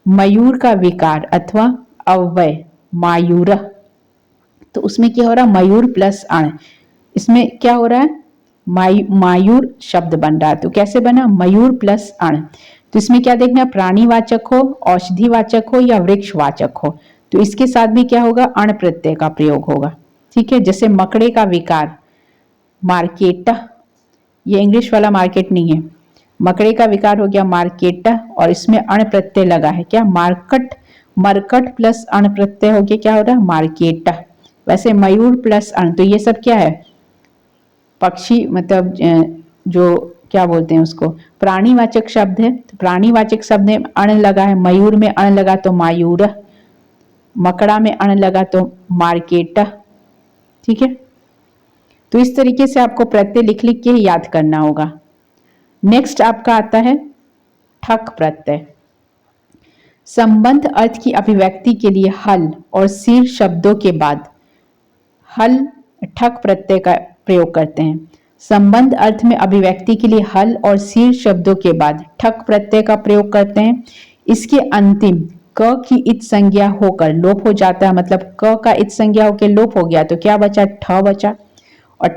मयूर का विकार अथवा अव्यय मायूर, तो उसमें क्या हो रहा है? मयूर प्लस अण, इसमें क्या हो रहा है? मायूर शब्द बन रहा है। तो कैसे बना? मयूर प्लस अण। तो इसमें क्या देखना? प्राणीवाचक हो, औषधिवाचक हो या वृक्षवाचक हो, तो इसके साथ भी क्या होगा? अण प्रत्यय का प्रयोग होगा। ठीक है, जैसे मकड़े का विकार मार्केटा, ये इंग्लिश वाला मार्केट नहीं है, मकड़े का विकार हो गया मार्केटा और इसमें अण प्रत्यय लगा है क्या? मार्कट, मरकट प्लस अण प्रत्यय हो गया, क्या हो रहा है? मार्केटा। वैसे मयूर प्लस अण, तो ये सब क्या है? पक्षी, मतलब जो क्या बोलते हैं उसको, प्राणीवाचक शब्द है। तो प्राणीवाचक शब्द में अण लगा है, मयूर में अण लगा तो मायूर, मकड़ा में अण लगा तो मार्केटा। ठीक है, तो इस तरीके से आपको प्रत्यय लिख लिख के ही याद करना होगा। नेक्स्ट आपका आता है ठक प्रत्यय। संबंध अर्थ की अभिव्यक्ति के लिए हल और सिर शब्दों के बाद हल ठक प्रत्यय का प्रयोग करते हैं। संबंध अर्थ में अभिव्यक्ति के लिए हल और सिर शब्दों के बाद ठक प्रत्यय का प्रयोग करते हैं। इसके अंतिम क की इत संज्ञा होकर लोप हो जाता है, मतलब क का इत संज्ञा होकर लोप हो गया तो क्या बचा? ठ बचा। और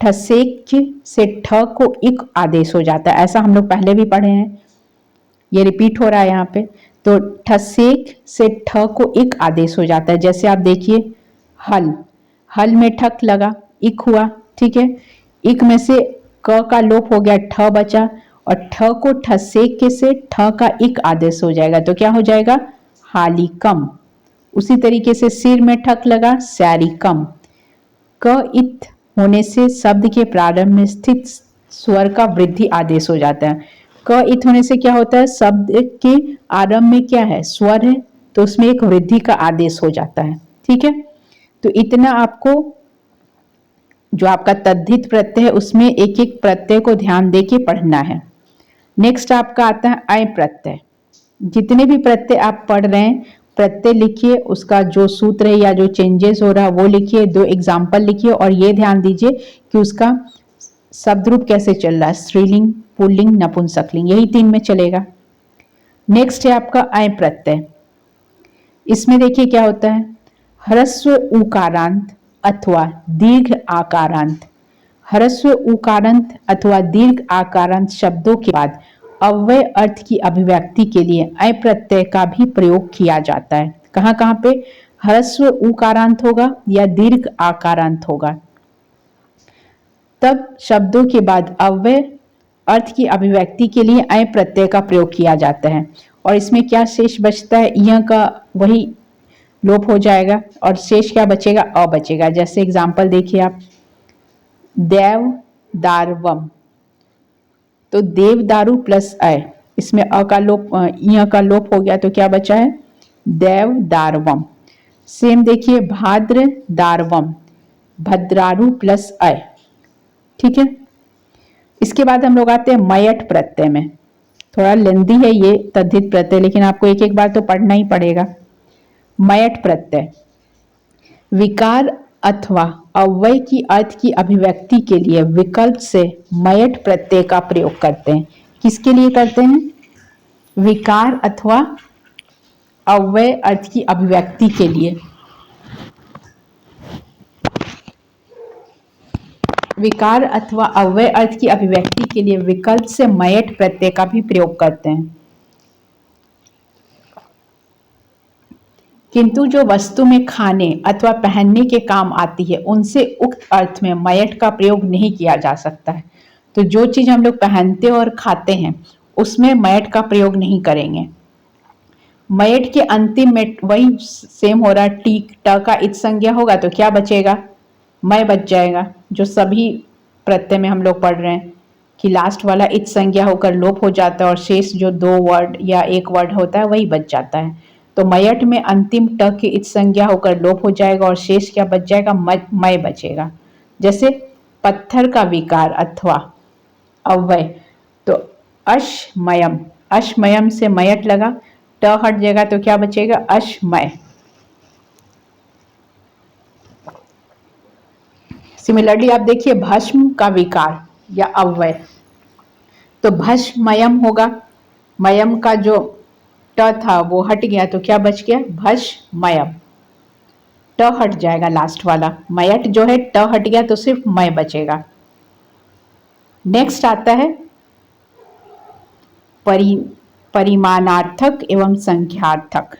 ठसेक से ठ को इक आदेश हो जाता है, ऐसा हम लोग पहले भी पढ़े हैं, ये रिपीट हो रहा है यहाँ पे। तो ठसेक से ठ को इक आदेश हो जाता है। जैसे आप देखिए हल, हल में ठक लगा, इक हुआ। ठीक है, इक में से क का लोप हो गया, ठ बचा और ठ को ठसेक के से ठ का इक आदेश हो जाएगा तो क्या हो जाएगा? हालिकम। उसी तरीके से सिर में ठक लगा, सैरिकम। क इत होने से शब्द के प्रारंभ में स्थित स्वर का वृद्धि आदेश हो जाता है। क इत होने से क्या होता है? शब्द के आरंभ में क्या है? स्वर है, तो उसमें एक वृद्धि का आदेश हो जाता है। ठीक है, तो इतना आपको जो आपका तद्धित प्रत्यय है उसमें एक एक प्रत्यय को ध्यान दे के पढ़ना है। नेक्स्ट आपका आता है अय प्रत्यय। जितने भी प्रत्यय आप पढ़ रहे हैं प्रत्यय लिखिए, उसका जो सूत्र है या जो चेंजेस हो रहा है वो लिखिए, 2 एग्जाम्पल लिखिए और ये ध्यान दीजिए कि उसका शब्द रूप कैसे चल रहा है, स्त्रीलिंग, पुल्लिंग, नपुंसकलिंग, यही 3 में चलेगा। नेक्स्ट है आपका अय प्रत्यय। इसमें देखिए क्या होता है? ह्रस्व उकारांत अथवा दीर्घ आकारांत। ह्रस्व उकारांत अथवा दीर्घ आकारांत शब्दों के बाद अव्यय अर्थ की अभिव्यक्ति के लिए अय प्रत्यय का भी प्रयोग किया जाता है। कहाँ कहाँ पे? ह्रस्व उकारांत होगा या दीर्घ आकारांत होगा, तब शब्दों के बाद अव्यय अर्थ की अभिव्यक्ति के लिए अय प्रत्यय का प्रयोग किया जाता है। और इसमें क्या शेष बचता है? य का वही लोप हो जाएगा और शेष क्या बचेगा? अ बचेगा। जैसे एग्जाम्पल देखिए आप, देव दारवम, तो देव दारू प्लस अय, इसमें अ का लोप, य का लोप हो गया तो क्या बचा है? देव दारवम। सेम देखिए भाद्र दारवम, भद्रारू प्लस अय। ठीक है, इसके बाद हम लोग आते हैं मयट प्रत्यय में। थोड़ा लेंदी है ये तद्धित प्रत्यय, लेकिन आपको एक एक बार तो पढ़ना ही पड़ेगा। मयट प्रत्यय विकार अथवा अव्यय की अर्थ की अभिव्यक्ति के लिए विकल्प से मयट प्रत्यय का प्रयोग करते हैं। किसके लिए करते हैं? विकार अथवा अव्यय अर्थ की अभिव्यक्ति के लिए। विकार अथवा अव्यय अर्थ की अभिव्यक्ति के लिए विकल्प से मयट प्रत्यय का भी प्रयोग करते हैं। किंतु जो वस्तु में खाने अथवा पहनने के काम आती है उनसे उक्त अर्थ में मयट का प्रयोग नहीं किया जा सकता है। तो जो चीज हम लोग पहनते और खाते हैं उसमें मयट का प्रयोग नहीं करेंगे। मयट के अंतिम में वही सेम हो रहा है, टी ट का इत संज्ञा होगा तो क्या बचेगा? मय बच जाएगा, जो सभी प्रत्यय में हम लोग पढ़ रहे हैं कि लास्ट वाला इत संज्ञा होकर लोप हो जाता है और शेष जो 2 वर्ड या 1 वर्ड होता है वही बच जाता है। तो मयट में अंतिम ट की इत संज्ञा होकर लोप हो जाएगा और शेष क्या बच जाएगा? मय बचेगा। जैसे पत्थर का विकार अथवा अव्यय, तो अशमयम, अशमयम से मयट लगा, ट हट जाएगा तो क्या बचेगा, अशमय। सिमिलरली आप देखिए भस्म का विकार या अव्यय, तो भस्मयम होगा, मयम का जो ट था वो हट गया तो क्या बच गया, भस्मयम। ट हट जाएगा लास्ट वाला, मयट जो है ट हट गया तो सिर्फ मय बचेगा। नेक्स्ट आता है परिमाणार्थक एवं संख्यार्थक।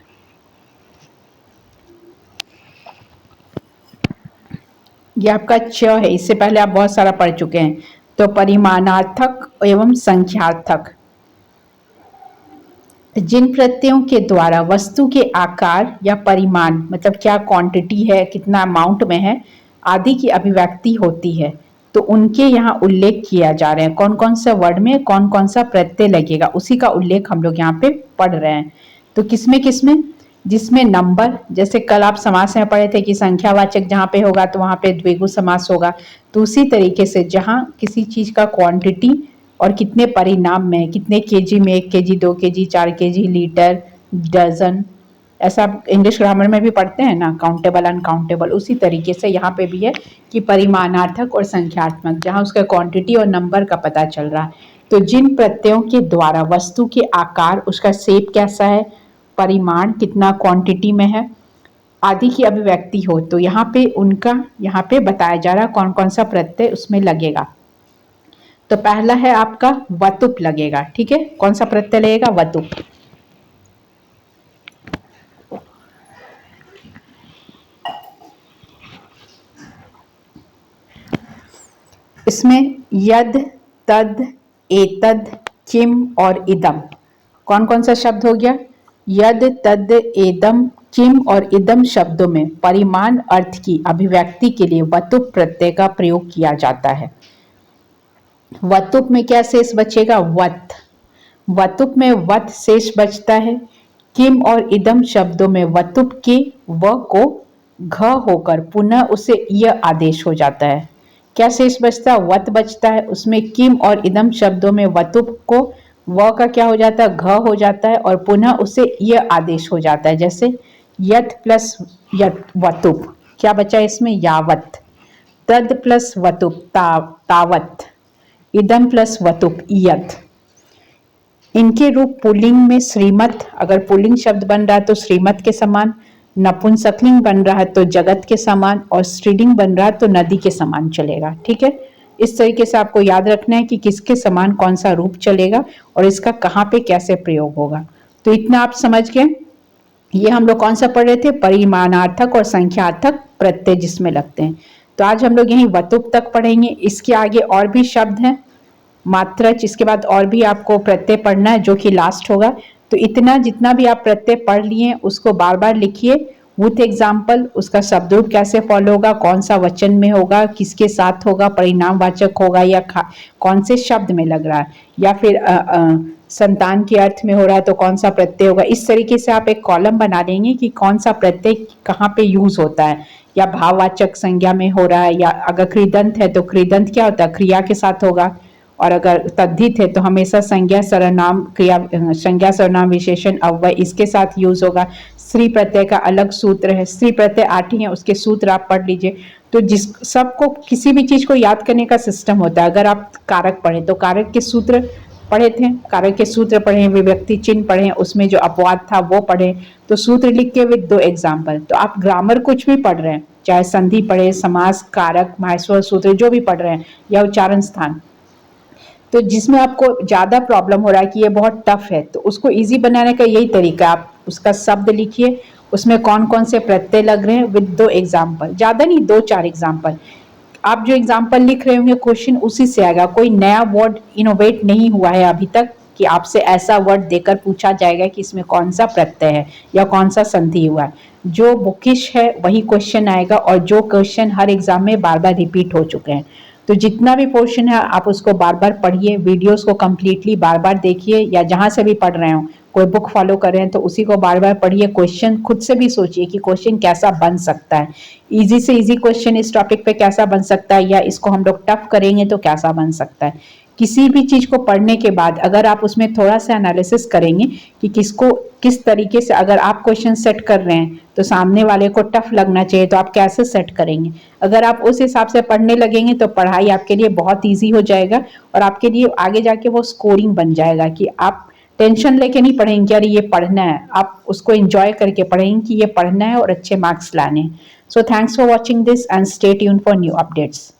ये आपका च है, इससे पहले आप बहुत सारा पढ़ चुके हैं। तो परिमाणार्थक एवं संख्यार्थक, जिन प्रत्ययों के द्वारा वस्तु के आकार या परिमाण, मतलब क्या क्वांटिटी है, कितना अमाउंट में है, आदि की अभिव्यक्ति होती है, तो उनके यहाँ उल्लेख किया जा रहे हैं। कौन कौन सा वर्ड में कौन कौन सा प्रत्यय लगेगा, उसी का उल्लेख हम लोग यहाँ पे पढ़ रहे हैं। तो किसमें किसमें, जिसमें नंबर, जैसे कल आप समास में पढ़े थे कि संख्यावाचक जहाँ पे होगा तो वहाँ पे द्विगु समास होगा, तो उसी तरीके से जहाँ किसी चीज का क्वांटिटी और कितने परिणाम में, कितने केजी में, 1 KG, 2 KG, 4 KG, litre, dozen, ऐसा इंग्लिश ग्रामर में भी पढ़ते हैं ना, काउंटेबल अनकाउंटेबल, उसी तरीके से यहाँ पे भी है कि परिमाणार्थक और संख्यात्मक, जहाँ उसका क्वांटिटी और नंबर का पता चल रहा है। तो जिन प्रत्ययों के द्वारा वस्तु के आकार, उसका शेप कैसा है, परिमाण कितना क्वांटिटी में है, आदि की अभिव्यक्ति हो, तो यहाँ पे उनका यहाँ पे बताया जा रहा है कौन कौन सा प्रत्यय उसमें लगेगा। तो पहला है आपका वतुप लगेगा, ठीक है। कौन सा प्रत्यय लगेगा, वतुप। इसमें यद, तद, एतद, किम और इदम, कौन कौन सा शब्द हो गया, यद, तद, एदम, किम और इदम शब्दों में परिमाण अर्थ की अभिव्यक्ति के लिए वतुप प्रत्यय का प्रयोग किया जाता है। वतुप में क्या शेष बचेगा, वत, वतुप में वत शेष बचता है। किम और इदम शब्दों में वतुप के व को घ होकर पुनः उसे य आदेश हो जाता है। क्या शेष बचता है, वत बचता है, उसमें किम और इदम शब्दों में वतुप को व का क्या हो जाता है, घ हो जाता है और पुनः उसे य आदेश हो जाता है। जैसे यत प्लस यत वतुप, क्या बचा इसमें, यावत। तद प्लस वतुप तावत। इदम प्लस वतुप इयत। इनके रूप पुल्लिंग में श्रीमत, अगर पुल्लिंग शब्द बन रहा है तो श्रीमत के समान, नपुंसकलिंग बन रहा है तो जगत के समान, और स्त्रीलिंग बन रहा है तो नदी के समान चलेगा, ठीक है। इस तरीके से आपको याद रखना है कि किसके समान कौन सा रूप चलेगा और इसका कहाँ पे कैसे प्रयोग होगा। तो इतना आप समझ गए। ये हम लोग कौन सा पढ़ रहे थे, परिमाणार्थक और संख्यार्थक प्रत्यय जिसमें लगते हैं। तो आज हम लोग यही वतुप तक पढ़ेंगे। इसके आगे और भी शब्द हैं, मात्रच, इसके बाद और भी आपको प्रत्यय पढ़ना है जो कि लास्ट होगा। तो इतना जितना भी आप प्रत्यय पढ़ लिए उसको बार बार लिखिए विथ एग्जाम्पल, उसका शब्द रूप कैसे फॉलो होगा, कौन सा वचन में होगा, किसके साथ होगा, परिणामवाचक होगा या कौन से शब्द में लग रहा है, या फिर संतान के अर्थ में हो रहा है तो कौन सा प्रत्यय होगा। इस तरीके से आप एक कॉलम बना लेंगे कि कौन सा प्रत्यय कहाँ पे यूज होता है, या भाववाचक संज्ञा में हो रहा है, या अगर कृदंत है तो कृदंत क्या होता है, क्रिया के साथ होगा, और अगर तद्धित है तो हमेशा संज्ञा सर्वनाम क्रिया, संज्ञा सर्वनाम विशेषण अव्यय इसके साथ यूज होगा। स्त्री प्रत्यय का अलग सूत्र है, स्त्री प्रत्यय 8 ही है, उसके सूत्र आप पढ़ लीजिए। तो जिस सबको किसी भी चीज को याद करने का सिस्टम होता है। अगर आप कारक पढ़े तो कारक के सूत्र पढ़े थे, कारक के सूत्र पढ़े, विभक्ति चिन्ह पढ़े, उसमें जो अपवाद था वो पढ़े, तो सूत्र लिख के विद 2 एग्जाम्पल। तो आप ग्रामर कुछ भी पढ़ रहे हैं, चाहे संधि पढ़े, समास, कारक, माहेश्वर सूत्र जो भी पढ़ रहे हैं, या उच्चारण स्थान, तो जिसमें आपको ज़्यादा प्रॉब्लम हो रहा है कि ये बहुत टफ है, तो उसको इजी बनाने का यही तरीका, आप उसका शब्द लिखिए, उसमें कौन कौन से प्रत्यय लग रहे हैं विद 2 एग्जाम्पल, ज़्यादा नहीं 2-4 एग्जाम्पल। आप जो एग्जाम्पल लिख रहे होंगे क्वेश्चन उसी से आएगा, कोई नया वर्ड इनोवेट नहीं हुआ है अभी तक कि आपसे ऐसा वर्ड देकर पूछा जाएगा कि इसमें कौन सा प्रत्यय है या कौन सा संधि हुआ है। जो बुकिश है वही क्वेश्चन आएगा, और जो क्वेश्चन हर एग्जाम में बार बार रिपीट हो चुके हैं। तो जितना भी पोर्शन है आप उसको बार बार पढ़िए, वीडियोस को कम्प्लीटली बार बार देखिए, या जहाँ से भी पढ़ रहे हो कोई बुक फॉलो कर रहे हैं तो उसी को बार बार पढ़िए, क्वेश्चन खुद से भी सोचिए कि क्वेश्चन कैसा बन सकता है, इजी से इजी क्वेश्चन इस टॉपिक पे कैसा बन सकता है, या इसको हम लोग टफ करेंगे तो कैसा बन सकता है। किसी भी चीज को पढ़ने के बाद अगर आप उसमें थोड़ा सा एनालिसिस करेंगे कि किसको किस तरीके से, अगर आप क्वेश्चन सेट कर रहे हैं तो सामने वाले को टफ लगना चाहिए, तो आप कैसे सेट करेंगे, अगर आप उस हिसाब से पढ़ने लगेंगे तो पढ़ाई आपके लिए बहुत ईजी हो जाएगा और आपके लिए आगे जाके वो स्कोरिंग बन जाएगा कि आप टेंशन लेके नहीं पढ़ेंगे अरे ये पढ़ना है, आप उसको एंजॉय करके पढ़ेंगे कि ये पढ़ना है और अच्छे मार्क्स लाने हैं। So thanks for watching this and stay tuned for new updates.